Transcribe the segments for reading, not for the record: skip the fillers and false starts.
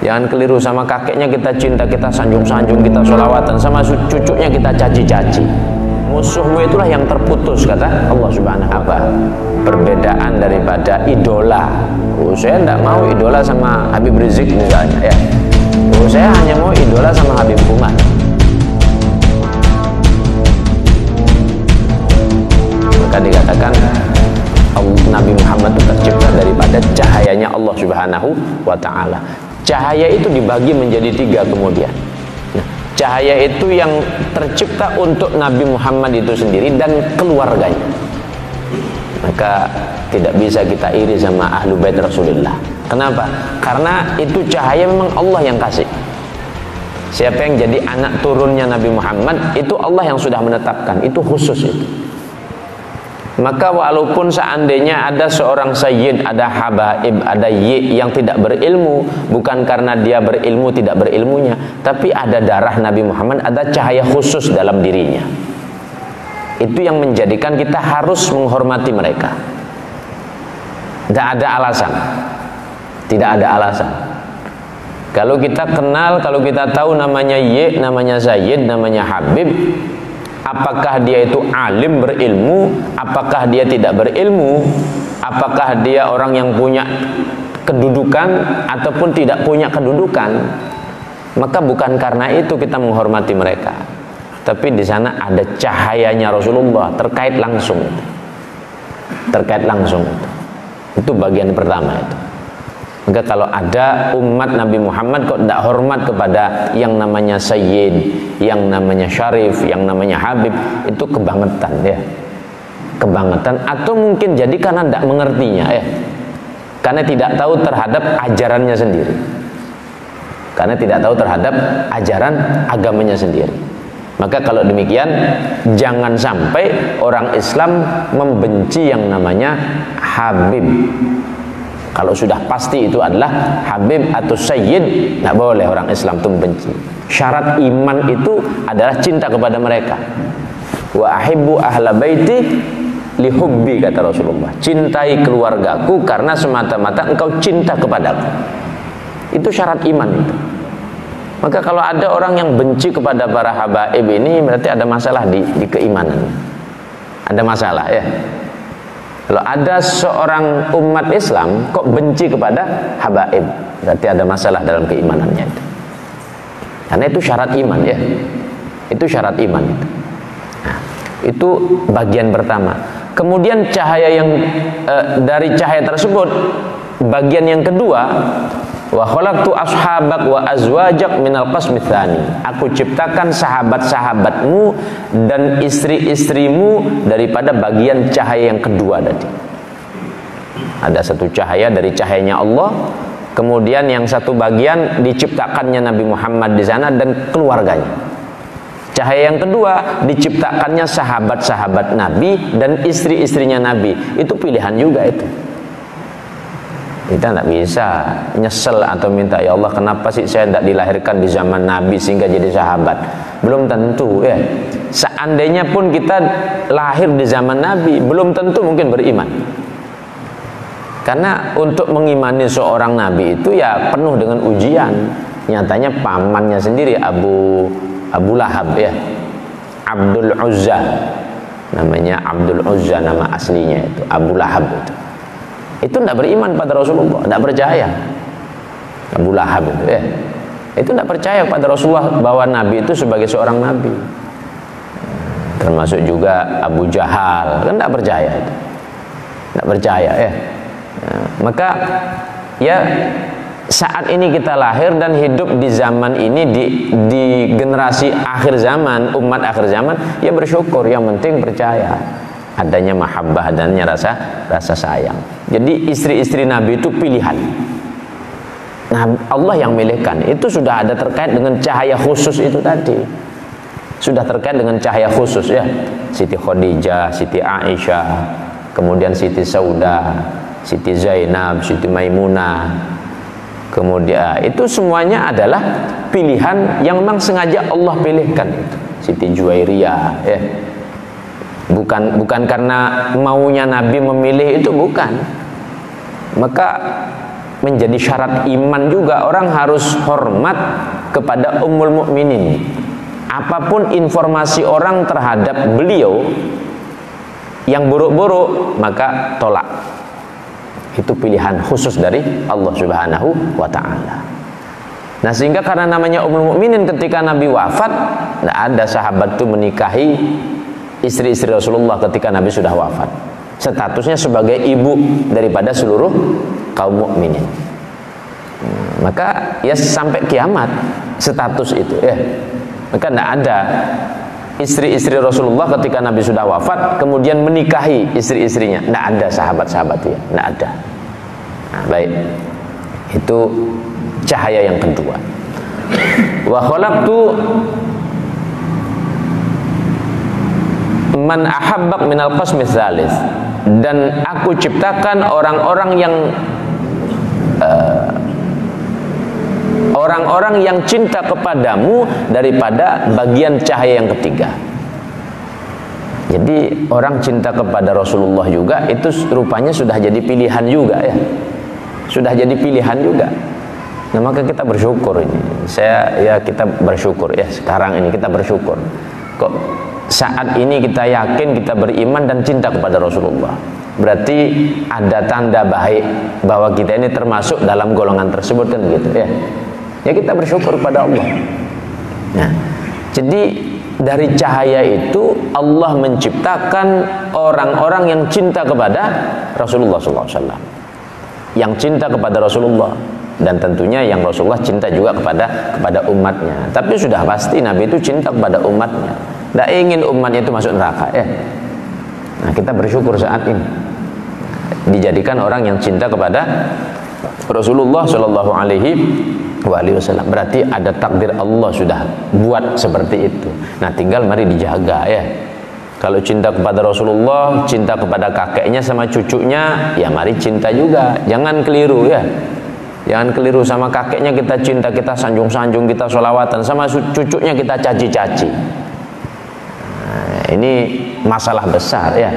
Jangan keliru, sama kakeknya kita cinta, kita sanjung-sanjung, kita sholawatan, sama cucunya kita caci-caci. Musuhmu itulah yang terputus, kata Allah Subhanahu wa ta'ala. Perbedaan daripada idola. Saya tidak mau idola sama Habib Rizik misalnya, ya. Saya hanya mau idola sama Habib Umar. Maka dikatakan Nabi Muhammad itu tercipta daripada cahayanya Allah Subhanahu wa ta'ala. Cahaya itu dibagi menjadi 3 kemudian. Nah, cahaya itu yang tercipta untuk Nabi Muhammad itu sendiri dan keluarganya. Maka tidak bisa kita iri sama ahlu bait Rasulullah. Kenapa? Karena itu cahaya memang Allah yang kasih. Siapa yang jadi anak turunnya Nabi Muhammad, itu Allah yang sudah menetapkan. Itu khusus itu. Maka walaupun seandainya ada seorang sayyid, ada habaib, ada yang tidak berilmu, bukan karena dia berilmu tidak berilmunya, tapi ada darah Nabi Muhammad, ada cahaya khusus dalam dirinya. Itu yang menjadikan kita harus menghormati mereka. Tidak ada alasan. Tidak ada alasan. Kalau kita kenal, kalau kita tahu namanya namanya sayyid, namanya habib, apakah dia itu alim berilmu, apakah dia tidak berilmu, apakah dia orang yang punya kedudukan ataupun tidak punya kedudukan, maka bukan karena itu kita menghormati mereka, tapi di sana ada cahayanya Rasulullah terkait langsung. Terkait langsung itu bagian pertama itu. Maka kalau ada umat Nabi Muhammad kok tidak hormat kepada yang namanya sayyid, yang namanya syarif, yang namanya habib, itu kebangetan, ya. Kebangetan, atau mungkin jadi karena tidak mengertinya, ya. Karena tidak tahu terhadap ajarannya sendiri. Karena tidak tahu terhadap ajaran agamanya sendiri. Maka kalau demikian, jangan sampai orang Islam membenci yang namanya habib. Kalau sudah pasti itu adalah habib atau sayyid, tidak boleh orang Islam itu membenci. Syarat iman itu adalah cinta kepada mereka. Wa ahibbu ahla baiti lihubbi, kata Rasulullah. Cintai keluargaku karena semata-mata engkau cinta kepadaku. Itu syarat iman itu. Maka kalau ada orang yang benci kepada para habaib ini, berarti ada masalah di keimanan. Ada masalah, ya. Kalau ada seorang umat Islam kok benci kepada habaib, berarti ada masalah dalam keimanannya itu. Karena itu syarat iman, ya. Itu syarat iman itu. Nah, itu bagian pertama. Kemudian cahaya yang dari cahaya tersebut, bagian yang kedua, wa khalaqtu ashabak wa azwajak minal qasmi tsani. Aku ciptakan sahabat-sahabatmu dan istri-istrimu daripada bagian cahaya yang kedua tadi. Ada satu cahaya dari cahayanya Allah, kemudian yang satu bagian diciptakannya Nabi Muhammad di sana dan keluarganya. Cahaya yang kedua diciptakannya sahabat-sahabat Nabi dan istri-istrinya Nabi. Itu pilihan juga itu. Kita tidak bisa nyesel atau minta, ya Allah kenapa sih saya tidak dilahirkan di zaman Nabi sehingga jadi sahabat. Belum tentu, ya. Seandainya pun kita lahir di zaman Nabi, belum tentu mungkin beriman. Karena untuk mengimani seorang Nabi itu ya penuh dengan ujian. Nyatanya pamannya sendiri Abu Lahab, ya, Abdul Uzza, namanya Abdul Uzza, nama aslinya itu Abu Lahab itu tidak beriman pada Rasulullah, tidak percaya. Abu Lahab itu, ya, itu tidak percaya pada Rasulullah bahwa Nabi itu sebagai seorang Nabi. Termasuk juga Abu Jahal, kan tidak percaya itu, tidak percaya, ya. Nah, maka ya saat ini kita lahir dan hidup di zaman ini, di generasi akhir zaman, umat akhir zaman, ya bersyukur, yang penting percaya adanya mahabbah, adanya rasa sayang. Jadi istri-istri Nabi itu pilihan. Nah, Allah yang milihkan. Itu sudah ada terkait dengan cahaya khusus itu tadi. Sudah terkait dengan cahaya khusus, ya. Siti Khadijah, Siti Aisyah, kemudian Siti Saudah, Siti Zainab, Siti Maimunah. Kemudian itu semuanya adalah pilihan yang memang sengaja Allah pilihkan itu. Siti Juwairiyah, ya. Bukan karena maunya Nabi memilih itu, bukan. Maka menjadi syarat iman juga, orang harus hormat kepada Ummul Mukminin. Apapun informasi orang terhadap beliau yang buruk-buruk, maka tolak. Itu pilihan khusus dari Allah Subhanahu wa ta'ala. Nah, sehingga karena namanya Ummul Mukminin, ketika Nabi wafat, tidak ada sahabat itu menikahi istri-istri Rasulullah ketika Nabi sudah wafat. Statusnya sebagai ibu daripada seluruh kaum mukminin. Maka ya sampai kiamat status itu ya. Maka tidak ada istri-istri Rasulullah ketika Nabi sudah wafat kemudian menikahi istri-istrinya. Tidak ada sahabat-sahabat ya, tidak ada. Nah, baik. Itu cahaya yang kedua. Wa khalaqtu man ahabbak minal qasmi tsalis, dan aku ciptakan orang-orang yang cinta kepadamu daripada bagian cahaya yang ketiga. Jadi orang cinta kepada Rasulullah juga itu rupanya sudah jadi pilihan juga ya. Sudah jadi pilihan juga. Nah, maka kita bersyukur ini. Kita bersyukur ya, sekarang ini kita bersyukur. Kok saat ini kita yakin, kita beriman dan cinta kepada Rasulullah, berarti ada tanda baik bahwa kita ini termasuk dalam golongan tersebut kan gitu ya. Ya kita bersyukur kepada Allah. Nah, jadi dari cahaya itu Allah menciptakan orang-orang yang cinta kepada Rasulullah SAW, yang cinta kepada Rasulullah, dan tentunya yang Rasulullah cinta juga kepada umatnya. Tapi sudah pasti Nabi itu cinta kepada umatnya, tidak ingin umatnya itu masuk neraka ya. Nah, kita bersyukur saat ini dijadikan orang yang cinta kepada Rasulullah Shallallahu Alaihi Wasallam. Berarti ada takdir Allah sudah buat seperti itu. Nah, tinggal mari dijaga ya. Kalau cinta kepada Rasulullah, cinta kepada kakeknya sama cucunya, ya mari cinta juga. Jangan keliru ya. Jangan keliru, sama kakeknya kita cinta, kita sanjung-sanjung, kita sholawatan, sama cucunya kita caci-caci. Nah, ini masalah besar ya.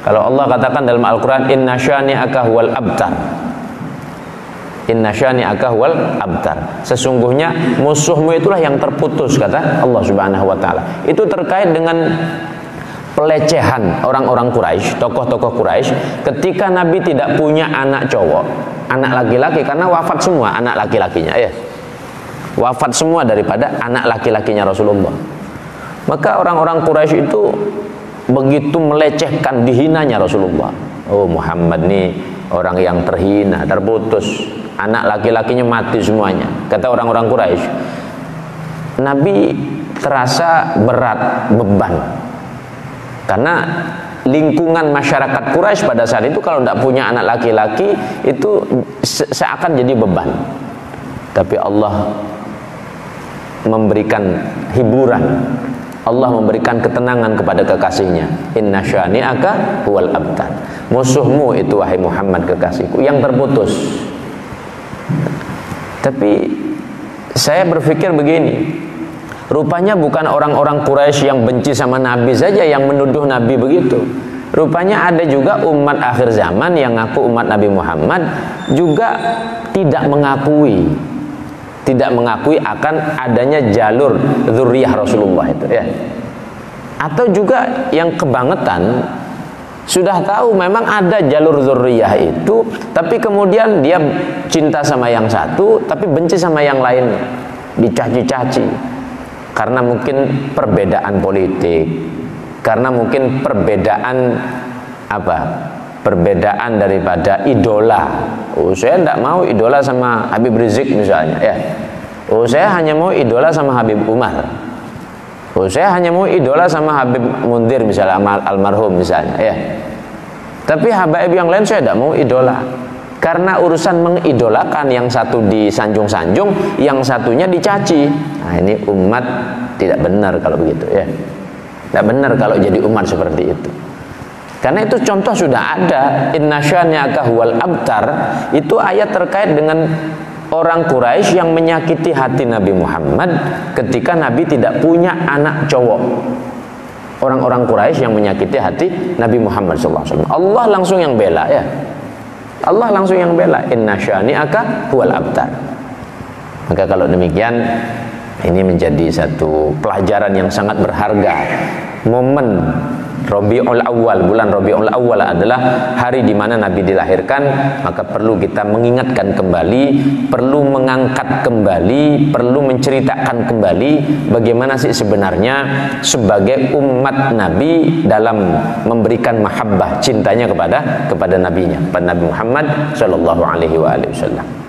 Kalau Allah katakan dalam Al-Quran, inna syani'aka huwal abtar, inna syani'aka huwal abtar, sesungguhnya musuhmu itulah yang terputus, kata Allah Subhanahu wa ta'ala. Itu terkait dengan pelecehan orang-orang Quraisy, tokoh-tokoh Quraisy, ketika Nabi tidak punya anak cowok, anak laki-laki, karena wafat semua anak laki-lakinya ya. Wafat semua daripada anak laki-lakinya Rasulullah. Maka orang-orang Quraisy itu begitu melecehkan, dihinanya Rasulullah. Oh, Muhammad nih orang yang terhina, terputus, anak laki-lakinya mati semuanya, kata orang-orang Quraisy. Nabi terasa berat, beban, karena lingkungan masyarakat Quraisy pada saat itu kalau tidak punya anak laki-laki itu seakan jadi beban. Tapi Allah memberikan hiburan, Allah memberikan ketenangan kepada kekasihnya. Inna syani'aka huwal abtar, musuhmu itu wahai Muhammad kekasihku yang terputus. Tapi saya berpikir begini, rupanya bukan orang-orang Quraisy yang benci sama Nabi saja yang menuduh Nabi begitu. Rupanya ada juga umat akhir zaman yang ngaku umat Nabi Muhammad juga tidak mengakui akan adanya jalur dzurriyyah Rasulullah itu ya. Atau juga yang kebangetan, sudah tahu memang ada jalur dzurriyyah itu, tapi kemudian dia cinta sama yang satu tapi benci sama yang lainnya, dicaci-caci. Karena mungkin perbedaan politik, karena mungkin perbedaan perbedaan daripada idola. Oh, saya tidak mau idola sama Habib Rizik misalnya ya. Oh, saya hanya mau idola sama Habib Umar. Oh, saya hanya mau idola sama Habib Mundir misalnya, almarhum misalnya ya. Tapi habaib yang lain saya tidak mau idola. Karena urusan mengidolakan, yang satu disanjung-sanjung, yang satunya dicaci. Nah, ini umat tidak benar kalau begitu ya. Tidak benar kalau jadi umat seperti itu. Karena itu contoh sudah ada, inna syani'aka huwal abtar, itu ayat terkait dengan orang Quraisy yang menyakiti hati Nabi Muhammad ketika Nabi tidak punya anak cowok. Orang-orang Quraisy yang menyakiti hati Nabi Muhammad SAW. Allah langsung yang bela ya. Allah langsung yang bela, inna syani'aka huwal abtar. Maka kalau demikian, ini menjadi satu pelajaran yang sangat berharga. Momen Rabiul Awal, bulan Rabiul Awal adalah hari di mana Nabi dilahirkan, maka perlu kita mengingatkan kembali, perlu mengangkat kembali, perlu menceritakan kembali bagaimana sih sebenarnya sebagai umat Nabi dalam memberikan mahabbah, cintanya kepada nabinya, kepada Nabi Muhammad sallallahu alaihi wasallam.